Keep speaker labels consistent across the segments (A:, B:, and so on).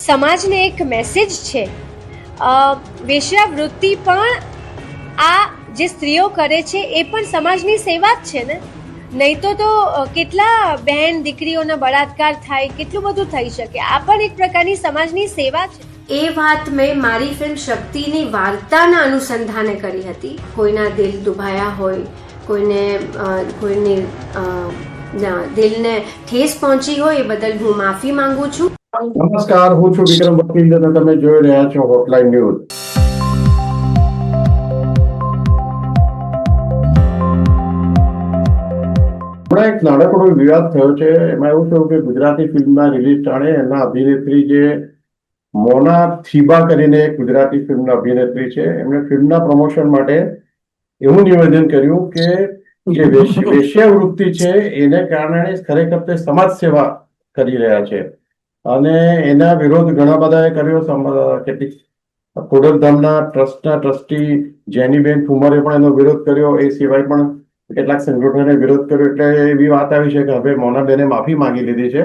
A: સમાજને એક મેસેજ છે. વેશ્યાવૃત્તિ પણ આ જે સ્ત્રીઓ કરે છે એ પણ સમાજની સેવા જ છે ને. નહીં તો કેટલા બહેન દીકરીઓના બળાત્કાર થાય, કેટલું બધું થઈ શકે. આ પણ એક પ્રકારની સમાજની સેવા છે. એ વાત મેં મારી ફિલ્મ શક્તિની વાર્તાના અનુસંધાને કરી હતી. કોઈના દિલ દુભાયા હોય, કોઈને દિલને ઠેસ પહોંચી હોય એ બદલ હું માફી માંગુ છું.
B: નમસ્કાર, હું છું વિક્રમ વકીલ અને તમે જોઈ રહ્યા છો હોટલાઇન ન્યૂઝ. હમણાં એક નાનકડો વિવાદ થયો છે. એમાં એવું થયું કે ગુજરાતી ફિલ્મના રિલીઝ ટાણે એના અભિનેત્રી જે મોના થીબા કરીને એક ગુજરાતી ફિલ્મના અભિનેત્રી છે, એમણે ફિલ્મના પ્રમોશન માટે એવું નિવેદન કર્યું કે જે વેશ્યાવૃત્તિ છે એને કારણે ખરેખર તે સમાજ સેવા કરી રહ્યા છે અને એના વિરોધ ઘણા બધાએ કર્યો. કેટલીક ખોડલધામના ટ્રસ્ટના ટ્રસ્ટી જેનીબેન ઠુમરે પણ એનો વિરોધ કર્યો. એ સિવાય પણ કેટલાક સંગઠનોએ વિરોધ કર્યો. એટલે એવી વાત આવી છે કે હવે મોનાબેને માફી માંગી લીધી છે.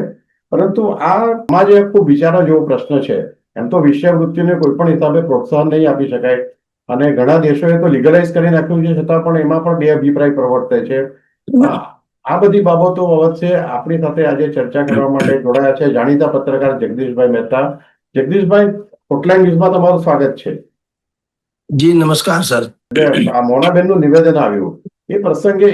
B: પરંતુ આ સમાજે ખૂબ વિચારવા જેવો પ્રશ્ન છે. એમ તો વેશ્યાવૃત્તિને કોઈ પણ હિસાબે પ્રોત્સાહન નહીં આપી શકાય અને ઘણા દેશોએ તો લીગલાઇઝ કરી નાખ્યું છે, છતાં પણ એમાં પણ બે અભિપ્રાય પ્રવર્તે છે. આ બધી બાબતો વચ્ચે આપણી સાથે આજે ચર્ચા કરવા માટે જોડાયા છે જાણીતા પત્રકાર જગદીશભાઈ મહેતા. જગદીશભાઈ, હોટલાઇન ન્યૂઝમાં તમારું સ્વાગત છે.
C: જી નમસ્કાર સર.
B: આ મોનાબેનનું નિવેદન આવ્યું એ પ્રસંગે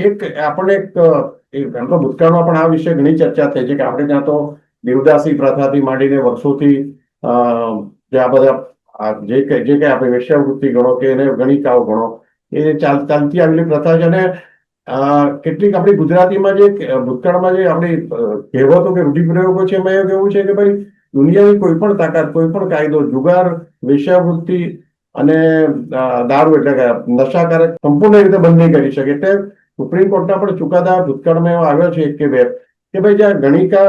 B: આપણે એમ તો ભૂતકાળમાં પણ આ વિશે ઘણી ચર્ચા થઈ છે કે આપણે ત્યાં તો દેવદાસી પ્રથાથી માંડીને વર્ષોથી જે આ બધા જે કઈ આપણે વેશ્યાવૃત્તિ ગણો કે એને ગણિકાઓ ગણો, એ ચાલતી આવેલી પ્રથા છે. અને કેટલીક આપણી ગુજરાતીમાં જે ભૂતકાળમાં જે આપણી કહેવતો કે રૂઢિપ્રયોગો છે એમાં એવું કેવું છે કે ભાઈ દુનિયાની કોઈ પણ તાકાત, કોઈ પણ કાયદો જુગાર, વેશ્યાવૃત્તિ અને દારૂ એટલે કે નશાકારક સંપૂર્ણ રીતે બંધ નહીં કરી શકે. એટલે સુપ્રીમ કોર્ટના પણ ચુકાદા ભૂતકાળમાં એવો આવ્યો છે કે ભાઈ જ્યાં ગણિકા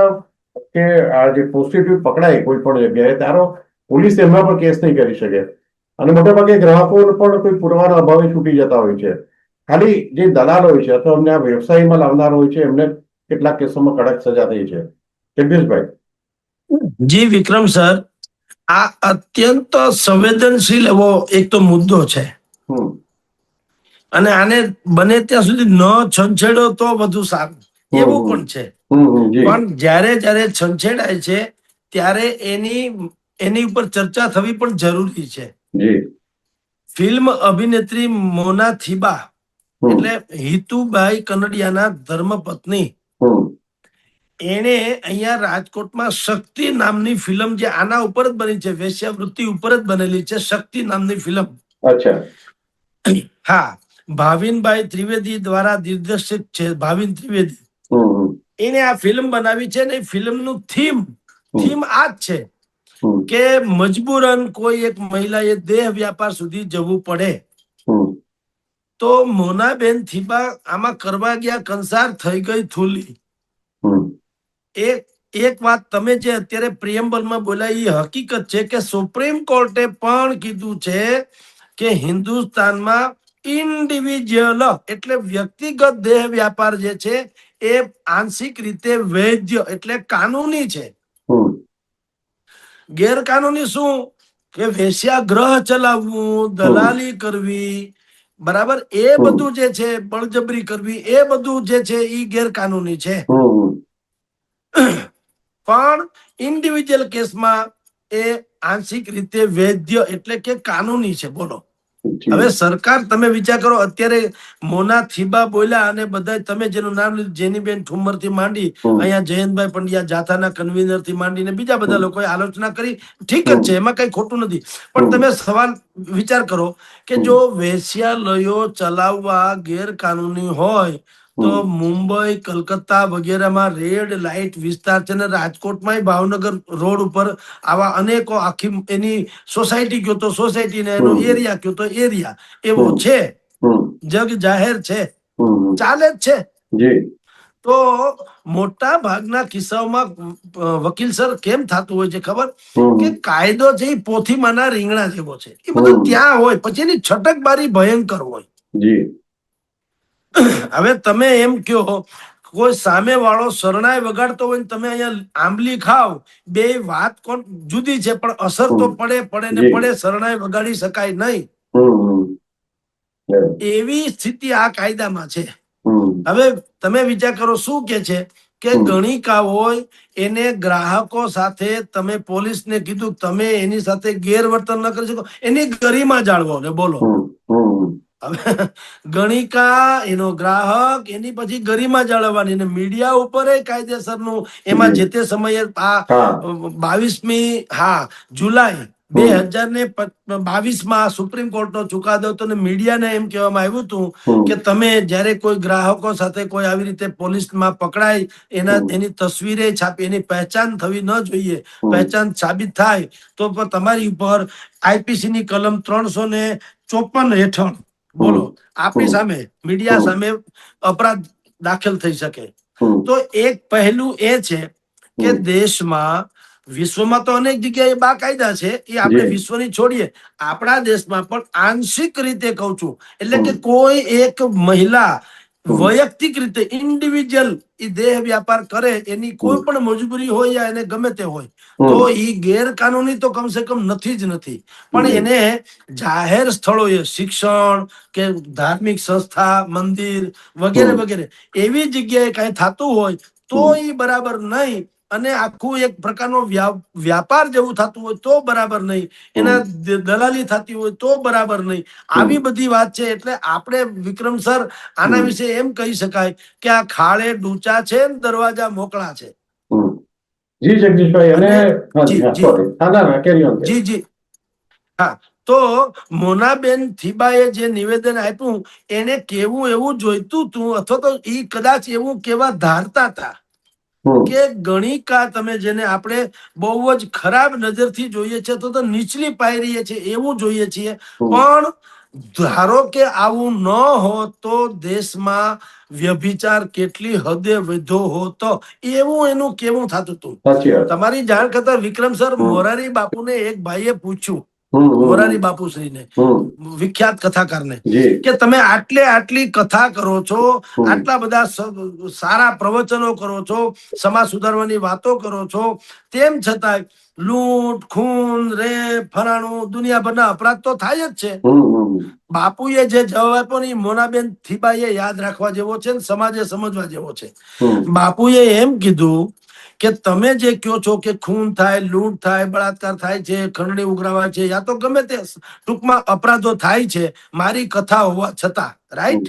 B: કે આ જે પ્રોસ્ટિટ્યુટ પકડાય કોઈ પણ જગ્યાએ તારો પોલીસ એમના પર કેસ નહીં કરી શકે અને મોટાભાગે ગ્રાહકો પણ કોઈ પુરાવાના અભાવે છૂટી જતા હોય છે. ખાલી જે દલાલ હોય છે અથવા અમને આ વ્યવસાયમાં લાવનાર હોય છે એમને કેટલાક કેસોમાં કડક સજા થઈ છે. જગદીશભાઈ.
C: જી વિક્રમ સર, આ અત્યંત સંવેદનશીલ એવો એક તો મુદ્દો છે અને આને બને ત્યાં સુધી ન છંછેડો તો વધુ સારું એવું પણ છે. પણ જ્યારે છંછેડાય છે ત્યારે એની ઉપર ચર્ચા થવી પણ જરૂરી છે. ફિલ્મ અભિનેત્રી મોના થીબા એટલે હિતુબાઈ કનડિયાના ધર્મપત્ની, એને અહીંયા રાજકોટમાં શક્તિ નામની ફિલ્મ, જે આના ઉપર જ બની છે, વેશ્યાવૃત્તિ ઉપર જ બનેલી છે, શક્તિ નામની ફિલ્મ. હા, ભાવિનભાઈ ત્રિવેદી દ્વારા દિગ્દર્શિત છે. ભાવિન ત્રિવેદી એને આ ફિલ્મ બનાવી છે ને ફિલ્મનું થીમ આ જ છે કે મજબૂરન કોઈ એક મહિલાએ દેહ વ્યાપાર સુધી જવું પડે તો મોનાબેન થીબા આમાં કરવા ગયા, કંસાર થઈ ગઈ થૂલી. એક વાત તમે જે અત્યારે પ્રિએમ્બલમાં બોલાય એ હકીકત છે કે સુપ્રીમ કોર્ટે પણ કીધું છે કે હિન્દુસ્તાનમાં ઇન્ડિવિજ્યુઅલ એટલે વ્યક્તિગત દેહ વ્યાપાર જે છે એ આંશિક રીતે વૈધ એટલે કાનૂની છે. ગેરકાનૂની શું કે વેશ્યાગ્રહ ચલાવવું, દલાલી કરવી, બરાબર, એ બધું જે છે, બળજબરી કરવી, એ બધું જે છે એ ગેરકાનૂની છે. પણ ઇન્ડિવિજ્યુઅલ કેસમાં એ આંશિક રીતે વૈધ એટલે કે કાનૂની છે. બોલો, હવે સરકાર, તમે વિચાર કરો, અત્યારે મોના થીબા બોલ્યા અને બધા તમે જેનું નામ લીધું, જેનીબેન ઠુમર થી માંડી અહીંયા જયંતભાઈ પંડ્યા જાથાના કન્વીનર થી માંડીને બીજા બધા લોકોએ આલોચના કરી. ઠીક જ છે, એમાં કઈ ખોટું નથી. પણ તમે સવાલ વિચાર કરો કે જો વેશ્યાલયો ચલાવવા ગેરકાનૂની હોય તો મુંબઈ, કલકત્તા વગેરેમાં રેડ લાઇટ વિસ્તાર છે ને રાજકોટમાં ભાવનગર રોડ ઉપર આવા અનેકો, આખી એની સોસાયટી કયો તો સોસાયટી ને એનો એરિયા કયો તો એરિયા એવો છે, જગ જાહેર છે, ચાલે જ છે. તો મોટા ભાગના કિસ્સાઓમાં વકીલ સર કેમ થતું હોય છે ખબર? કે કાયદો છે એ પોથીમાંના રીંગણા જેવો છે, એ બધું ત્યાં હોય, પછી એની છટકબારી ભયંકર હોય. હવે તમે એમ કયો કોઈ સામે વાળો શરણાઈ વગાડતો હોય ને તમે અહીંયા આંબલી ખાવ, બે વાત કોણ જુદી છે, પણ અસર તો પડે ને પડે. શરણાઈ વગાડી શકાય નહીં, એવી સ્થિતિ આ કાયદામાં છે. હવે તમે વિચાર કરો, શું કે છે કે ગણિકા હોય એને ગ્રાહકો સાથે તમે પોલીસને કીધું તમે એની સાથે ગેરવર્તન ન કરી શકો, એની ગરિમા જાળવો ને બોલો. હવે ગણિકા, એનો ગ્રાહક, એની પછી ગરિમા જાળવવાની, ને મીડિયા ઉપર કાયદેસરનું એમાં જે તે સમયે આ 22મી જુલાઈ 2022 સુપ્રીમ કોર્ટનો ચુકાદો હતો ને મીડિયાને એમ કહેવામાં આવ્યું હતું કે તમે જયારે કોઈ ગ્રાહકો સાથે કોઈ આવી રીતે પોલીસમાં પકડાય, એની તસવીરે છાપી, એની પહેચાન થવી ન જોઈએ. પહેચાન સાબિત થાય તો તમારી ઉપર આઈપીસી ની કલમ 354 હેઠળ બોલો આપણી સામે, મીડિયા સામે અપરાધ દાખલ થઈ શકે. તો એક પહેલું એ છે કે દેશમાં, વિશ્વમાં તો અનેક જગ્યાએ બાકાયદા છે, એ આપણે વિશ્વની છોડીએ, આપણા દેશમાં પણ આંશિક રીતે કહું છું, એટલે કે કોઈ એક મહિલા વૈયક્તિક રીતે ઇન્ડિવિજ્યુઅલ એ દેહ વ્યાપાર કરે, એની કોઈ પણ મજબૂરી હોય યા એને ગમે તે હોય, તો એ ગેરકાનૂની તો કમસે કમ નથી જ નથી. પણ એને જાહેર સ્થળોએ, શિક્ષણ કે ધાર્મિક સંસ્થા, મંદિર વગેરે વગેરે એવી જગ્યાએ કઈ થતું હોય તો એ બરાબર નહીં. અને આખું એક પ્રકારનો વ્યાપાર જેવું થતું હોય તો બરાબર નહીં, એના દલાલી થતી હોય તો બરાબર નહીં. આવી બધી વાત છે. એટલે આપણે વિક્રમ સર આના વિશે એમ કહી શકાય કે આ ખાડે ડૂચા છે, દરવાજા મોકળા છે.
B: જી જગદીશભાઈ,
C: જી હા. તો મોનાબેન થીબાએ જે નિવેદન આપ્યું, એને કેવું એવું જોઈતું હતું, અથવા તો એ કદાચ એવું કેવા ધારતા હતા કે ગણિકા, તમે જેને આપણે બહુ જ ખરાબ નજરથી જોઈએ છે, તો નીચલી પાયરીએ છે એવું જોઈએ છીએ, પણ ધારો કે આવું ન હોત તો દેશમાં વ્યભિચાર કેટલી હદે વધ્યો હોત, એવું એનું કેવું થતું હતું. તમારી જાણ કરતા વિક્રમ સર, મોરારી બાપુને એક ભાઈએ પૂછ્યું, મોરારી બાપુશ્રીને, વિખ્યાત કથાકારને, કે તમે આટલી કથા કરો છો, આટલા બધા સારા પ્રવચનો કરો છો, સમાજ સુધારવાની વાતો કરો છો, તેમ છતાં લૂંટ, ખૂન, રેપ, ફરાણું, દુનિયાભરના અપરાધ તો થાય જ છે. બાપુએ જે જવાબ આપ્યો, મોનાબેન થીબાએ યાદ રાખવા જેવો છે, સમાજે સમજવા જેવો છે. બાપુએ એમ કીધું કે તમે જે કહો છો કે ખૂન થાય, લૂંટ થાય, બળાત્કાર થાય છે, ખંડણી ઉઘરાવાય છે, યા તો ગમે તે ટૂંકમાં અપરાધો થાય છે મારી કથા હોવા છતાં, રાઈટ?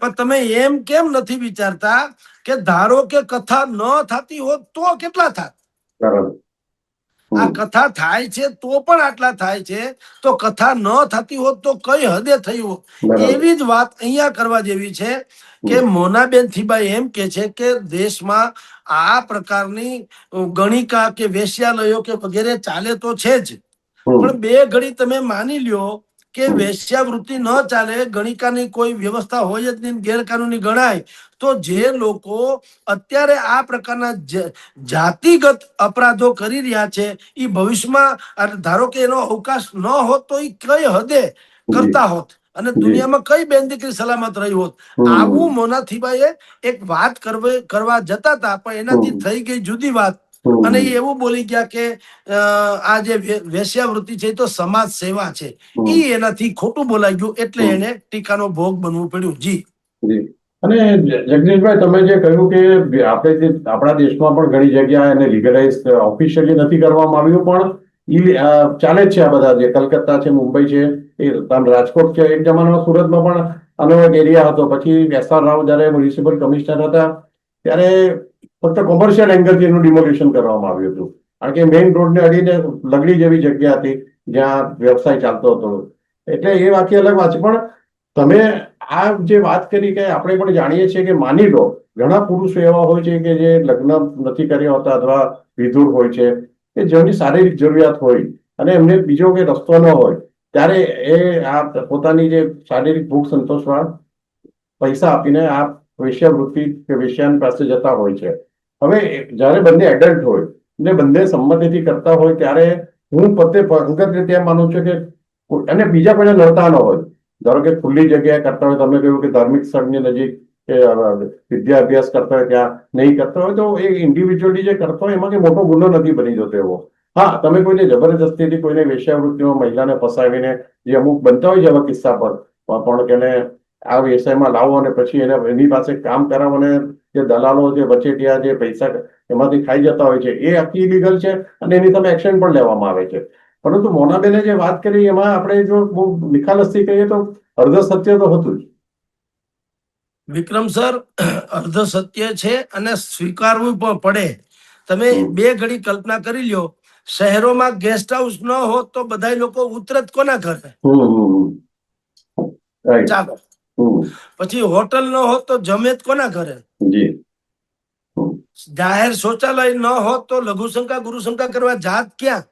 C: પણ તમે એમ કેમ નથી વિચારતા કે ધારો કે કથા ન થતી હોત તો કેટલા થાત? આ કથા થાય છે તો પણ આટલા થાય છે, તો કથા ન થતી હોત તો કઈ હદે થઈ હોત? એવી જ વાત અહીંયા કરવા જેવી છે કે મોનાબેન થીબાઈ એમ કે છે કે દેશમાં આ પ્રકારની ગણિકા કે વેશ્યાલયો કે વગેરે ચાલે તો છે જ, પણ બે ઘડી તમે માની લ્યો કે વેશ્યાવૃત્તિ ન ચાલે, ગણિકાની કોઈ વ્યવસ્થા હોય જ નહીં, ગેરકાનૂની ગણાય, તો જે લોકો અત્યારે આ પ્રકારના જાતિગત અપરાધો કરી રહ્યા છે, એ ભવિષ્યમાં ધારો કે એનો અવકાશ ન હોત તો એ કઈ હદે કરતા હોત, અને દુનિયામાં કઈ બેન દીકરી સલામત રહી હોત. આવું મોનાથીબાઈએ એક વાત કરવા જતા હતા, પણ એનાથી થઈ ગઈ જુદી વાત, અને એ એવું બોલી ગયા કે આ જે વેશ્યાવૃત્તિ છે તો સમાજ સેવા છે, એ એનાથી ખોટું બોલાઈ ગયું, એટલે એને ટીકાનો ભોગ બનવું પડ્યું. જી.
B: અને જગદીશભાઈ, તમે જે કહ્યું કે આપણે આપણા દેશમાં પણ ઘણી જગ્યાએ એને લીગલાઇઝ ઓફિશિયલી નથી કરવામાં આવ્યું, પણ ચાલે જ છે. આ બધા જે કલકત્તા છે, મુંબઈ છે, એ રાજકોટ છે, એક જમાનામાં સુરતમાં પણ આનો એક એરિયા હતો. પછી એસ.આર. રાવ જયારે મ્યુનિસિપલ કમિશનર હતા ત્યારે ફક્ત કોમર્શિયલ એંગલથી એનું ડિમોલિશન કરવામાં આવ્યું હતું, કારણ કે મેઇન રોડને અડીને લગડી જેવી જગ્યા હતી જ્યાં વ્યવસાય ચાલતો હતો. એટલે એ આખી અલગ વાત છે. પણ તમે આ જે વાત કરી કે આપણે પણ જાણીએ છીએ કે માની લો ઘણા પુરુષો એવા હોય છે કે જે લગ્ન નથી કર્યા હોતા અથવા વિધુર હોય છે, કે જેમની શારીરિક જરૂરિયાત હોય અને એમને બીજો કોઈ રસ્તો ન હોય, ત્યારે એ આ પોતાની જે શારીરિક ભૂખ સંતોષવા પૈસા આપીને આ વેશ્યાવૃત્તિ કે વેશ્યાની પાસે જતા હોય છે. હવે જયારે બંને એડલ્ટ હોય ને બંને સંમતિથી કરતા હોય, ત્યારે હું પોતે અંગત રીતે એમ માનું છું કે અને બીજા કોઈને લડતા ન હોય, ધારો કે ખુલ્લી જગ્યાએ કરતા હોય, તમે કહ્યું કે ધાર્મિક સ્થળની નજીક કે વિદ્યાભ્યાસ કરતા હોય ત્યાં નહીં કરતા હોય તો એ ઇન્ડિવિજ્યુઅલી જે કરતો હોય એમાં કે મોટો ગુનો નથી બની જતો એવો. હા, તમે કોઈને જબરજસ્તીથી કોઈને વેશ્યાવૃત્તિમાં મહિલાને ફસાવીને જે અમુક બનતા હોય છે એવા કિસ્સા પર પણ કે એને આ વ્યવસાયમાં લાવો અને પછી એની પાસે કામ કરાવો અને જે દલાલો જે વચેટિયા જે પૈસા એમાંથી ખાઈ જતા હોય છે એ આખી ઇલીગલ છે અને એની સામે એક્શન પણ લેવામાં આવે છે. પરંતુ મોનાબેને જે વાત કરી એમાં આપણે જો બહુ નિખાલસથી કહીએ તો અર્ધ સત્ય તો હતું જ.
C: વિક્રમ સર, અર્ધ સત્ય છે અને સ્વીકારવું પણ પડે. તમે બે ઘડી કલ્પના કરી લ્યો, શહેરોમાં ગેસ્ટ હાઉસ ન હોત તો બધા લોકો ઉતરત કોના ઘરે? ચાલો, પછી હોટલ ન હોત તો જમેત કોના ઘરે? જાહેર શૌચાલય ન હોત તો લઘુશંકા ગુરુશંકા કરવા જાત ક્યાં?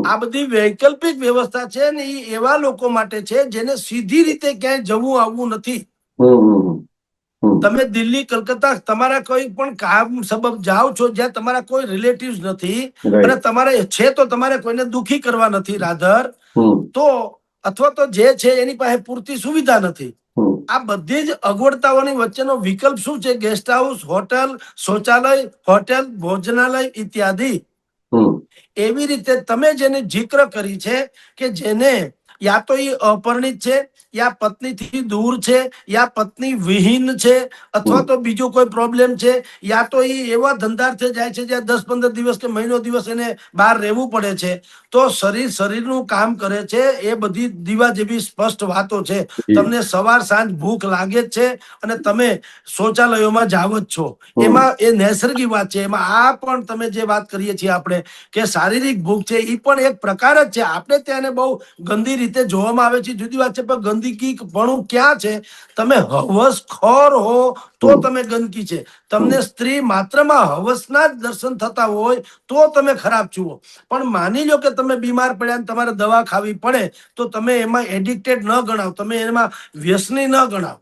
C: આ બધી વૈકલ્પિક વ્યવસ્થા છે ને એ એવા લોકો માટે છે જેને સીધી રીતે ક્યાંય જવું આવવું નથી. તમે દિલ્હી, કલકત્તા તમારા કોઈ પણ કામ સબબ જાઓ છો જ્યાં તમારા કોઈ રિલેટિવ્સ નથી અને તમારે છે તો તમારે કોઈને દુખી કરવા નથી રાધર, તો અથવા તો જે છે એની પાસે પૂરતી સુવિધા નથી. આ બધી જ અગવડતાઓની વચ્ચેનો વિકલ્પ શું છે? ગેસ્ટ હાઉસ, હોટલ, શૌચાલય, હોટેલ, ભોજનાલય ઇત્યાદિ. એવી રીતે તમે જેને જિક્ર કરી છે કે જેને યા તો એ અપરિણિત છે, યા પત્નીથી દૂર છે, યા પત્ની વિહીન છે, અથવા તો બીજો કોઈ પ્રોબ્લેમ છે, યા તો એ એવા ધંધાર્થે જાય છે જ્યાં 10-15 દિવસ કે મહિનો દિવસ એને બહાર રહેવું પડે છે, તો શરીરનું કામ કરે છે. એ બધી દીવા જેવી સ્પષ્ટ વાતો છે. તમને સવાર સાંજ ભૂખ લાગે જ છે અને તમે શૌચાલયોમાં જાવ જ છો. એમાં એ નૈસર્ગિક વાત છે. એમાં આ પણ તમે જે વાત કરીએ છીએ આપણે કે શારીરિક ભૂખ છે એ પણ એક પ્રકાર જ છે. આપણે ત્યાંને બહુ ગંદી રીતે જોવામાં આવે છે, જુદી વાત છે, પણ ગંદકી પણ ક્યાં છે? તમે હવસખોર હો તો તમે ગંદકી છે. તમને સ્ત્રી માત્રમાં હવસના જ દર્શન થતા હોય તો તમે ખરાબ છો. પણ માની લો કે તમે બીમાર પડ્યા તમારે દવા ખાવી પડે તો તમે એમાં એડિક્ટેડ ન ગણાવ, તમે એમાં વ્યસની ન ગણાવ.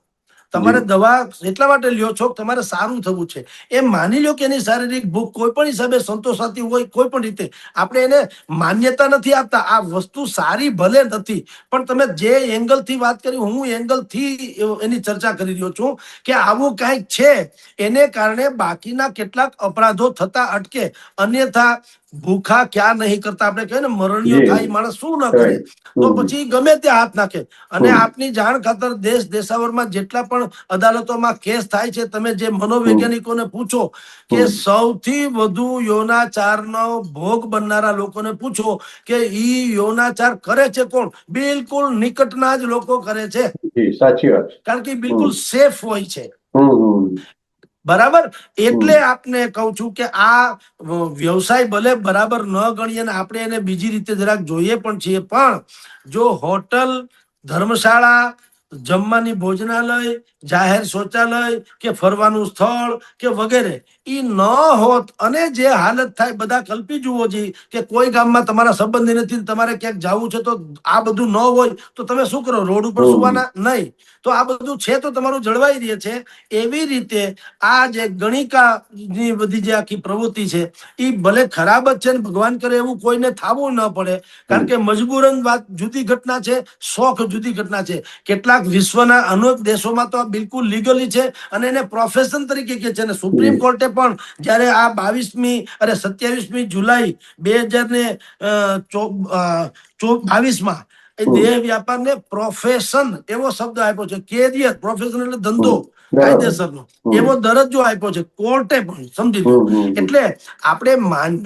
C: તમારે દવા એટલા માટે લ્યો છો કે તમારે સારું થવું છે. એમ માની લો કે એની શારીરિક ભૂખ કોઈ પણ હિસાબે સંતોષાતી હોય, કોઈ પણ રીતે આપણે એને માન્યતા નથી આપતા. આ વસ્તુ સારી ભલે નથી, પણ તમે જે એંગલ થી વાત કરી, હું એંગલ થી એની ચર્ચા કરી રહ્યો છું કે આવું કંઈક છે, એને કારણે બાકીના કેટલાક અપરાધો થતા અટકે. અન્યથા ભૂખા ક્યાં નહીં કરતા, આપણે કહીએ ને મરણીયો થાય માણસ શું ન કરે, તો પછી ગમે ત્યાં હાથ નાખે. અને આપની જાણ ખાતર દેશ દેશાવરમાં જેટલા પણ અદાલતોમાં કેસ થાય છે, તમે જે મનોવૈજ્ઞાનિકોને પૂછો કે સૌથી વધુ યૌનાચારનો ભોગ બનનારા લોકોને પૂછો કે ઈ યૌનાચાર કરે છે કોણ? બિલકુલ નિકટના જ લોકો કરે છે.
B: સાચી વાત.
C: કારણ કે બિલકુલ સેફ હોય છે. બરાબર. એટલે આપને કહું છું કે આ વ્યવસાય ભલે બરાબર ન ગણીએ ને આપણે એને બીજી રીતે જરાક જોઈએ પણ છીએ, પણ જો હોટલ, ધર્મશાળા, જમવાની ભોજનાલય, જાહેર શૌચાલય કે ફરવાનું સ્થળ કે વગેરે ઈ ન હોત અને જે હાલત થાય, બધા કલ્પી જુઓ જી કે કોઈ ગામમાં તમારા સંબંધી નથી, તમારે ક્યાંક જવું છે તો આ બધું ન હોય તો તમે શું કરો? રોડ ઉપર સુવાના? નહીં. તો આ બધું છે તો તમારું જળવાઈ રહે છે. એવી રીતે આ જે ગણિકાની બધી જે આખી પ્રવૃત્તિ છે એ ભલે ખરાબ જ છે ને ભગવાન કરે એવું કોઈને થાવું ન પડે. કારણ કે મજબૂરન વાત જુદી ઘટના છે, શોખ જુદી ઘટના છે. કેટલાક વિશ્વના અનેક દેશોમાં તો આ બિલકુલ લીગલી છે અને એને પ્રોફેશન તરીકે કે છે. અને સુપ્રીમ કોર્ટે પણ જ્યારે આ 27મી જુલાઈ 2022માં દેહ વ્યાપારને પ્રોફેશન એવો શબ્દ આપ્યો છે. કેરિયર, પ્રોફેશન એટલે ધંધો, કાયદેસરનો એવો દરજ્જો આપ્યો છે કોર્ટે પણ, સમજી લો. એટલે આપણે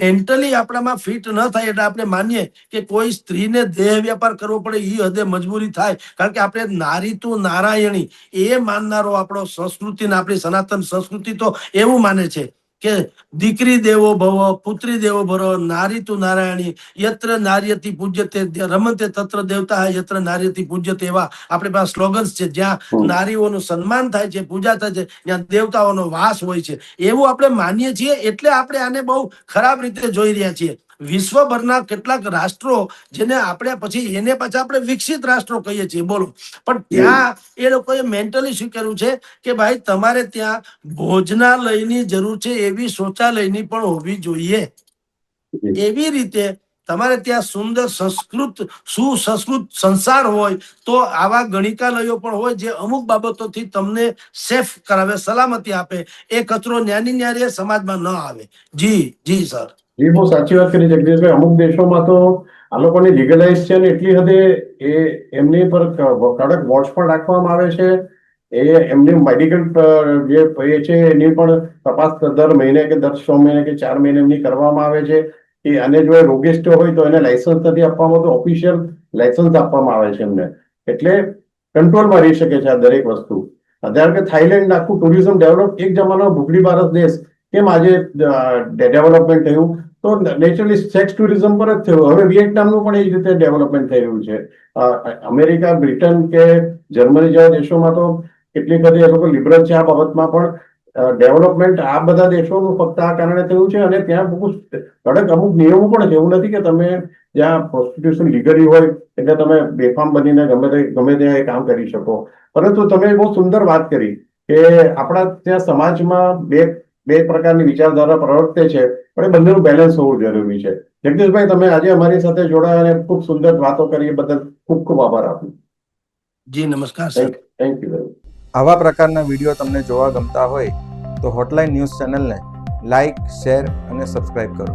C: મેન્ટલી આપણામાં ફિટ ન થાય એટલે આપણે માનીએ કે કોઈ સ્ત્રીને દેહ વ્યાપાર કરવો પડે એ હદે મજબૂરી થાય. કારણ કે આપણે નારી તું નારાયણી એ માનનારો આપણો સંસ્કૃતિ ને આપણી સનાતન સંસ્કૃતિ તો એવું માને છે કે દીકરી દેવો ભવ, પુત્રી દેવો ભવ, નારી તું નારાયણી, યત્ર નાર્યતિ પૂજ્યતે રમતે તત્ર દેવતા યત્ર નાર્યતિ પૂજ્યતે. એવા આપણે પાસે સ્લોગન્સ છે. જ્યાં નારીઓનું સન્માન થાય છે, પૂજા થાય છે, ત્યાં દેવતાઓનો વાસ હોય છે, એવું આપણે માનીએ છીએ. એટલે આપણે આને બહુ ખરાબ રીતે જોઈ રહ્યા છીએ. વિશ્વભરના કેટલાક રાષ્ટ્રો જેને આપણે પછી એને પાછા આપણે વિકસિત રાષ્ટ્રો કહીએ છીએ, બોલો. પણ ત્યાં એ લોકોએ મેન્ટલી શું કર્યું છે કે ભાઈ તમારે ત્યાં ભોજનાલયની જરૂર છે એવી શૌચાલયની પણ હોવી જોઈએ. એવી રીતે તમારે ત્યાં સુંદર સુસંસ્કૃત સંસાર હોય તો આવા ગણિકાલયો પણ હોય જે અમુક બાબતોથી તમને સેફ કરાવે, સલામતી આપે. એ કચરો ન્યારી સમાજમાં ન આવે. જી સર.
B: એ બહુ સાચી વાત કરી જગદીશભાઈ. અમુક દેશોમાં તો આ લોકોની લીગલાઇઝ છે ને એટલી હદે એમની પર કડક વોચ પણ રાખવામાં આવે છે. એમની મેડિકલ જે એ છે એની પણ તપાસ દર મહિને કે દર 6 મહિને કે 4 મહિને એમની કરવામાં આવે છે. અને જો એ રોગિસ્ટ હોય તો એને લાયસન્સ નથી આપવામાં, તો ઓફિશિયલ લાયસન્સ આપવામાં આવે છે એમને. એટલે કંટ્રોલમાં રહી શકે છે આ દરેક વસ્તુ. ધારો કે થાઈલેન્ડ આખું ટુરિઝમ ડેવલપ, એક જમાનો ભૂખડી ભારત દેશ કેમ આજે ડેવલપમેન્ટ થયું, તો નેચરલી સેક્સ ટુરિઝમ પર જ થયું. હવે વિયેટનામનું પણ એ જ રીતે ડેવલપમેન્ટ થઈ રહ્યું છે. અમેરિકા, બ્રિટન કે જર્મની જેવા દેશોમાં તો કેટલીક હદે એ લોકો લિબરલ છે આ બાબતમાં, પણ ડેવલપમેન્ટ આ બધા દેશોનું ફક્ત આ કારણે થયું છે. અને ત્યાં બહુ કડક અમુક નિયમો પણ છે. એવું નથી કે તમે જ્યાં પ્રોસ્ટિટ્યુશન લીગલી હોય એટલે તમે બેફામ બનીને ગમે ત્યાં એ કામ કરી શકો. પરંતુ તમે બહુ સુંદર વાત કરી કે આપણા ત્યાં સમાજમાં બે પ્રકારની વિચારધારા પ્રવર્તે છે, પણ એ બંનેનું બેલેન્સ હોવું જરૂરી છે. જગદીશભાઈ, તમે આજે અમારી સાથે જોડાયા અને ખૂબ સુંદર વાતો કરી એ બદલ ખૂબ ખૂબ આભાર આપનો.
C: જી નમસ્કાર સર.
B: Thank you.
D: આવા પ્રકારના વિડીયો તમને જોવા ગમતા હોય તો હોટલાઇન ન્યૂઝ ચેનલને લાઇક, શેર અને સબસ્ક્રાઇબ કરો.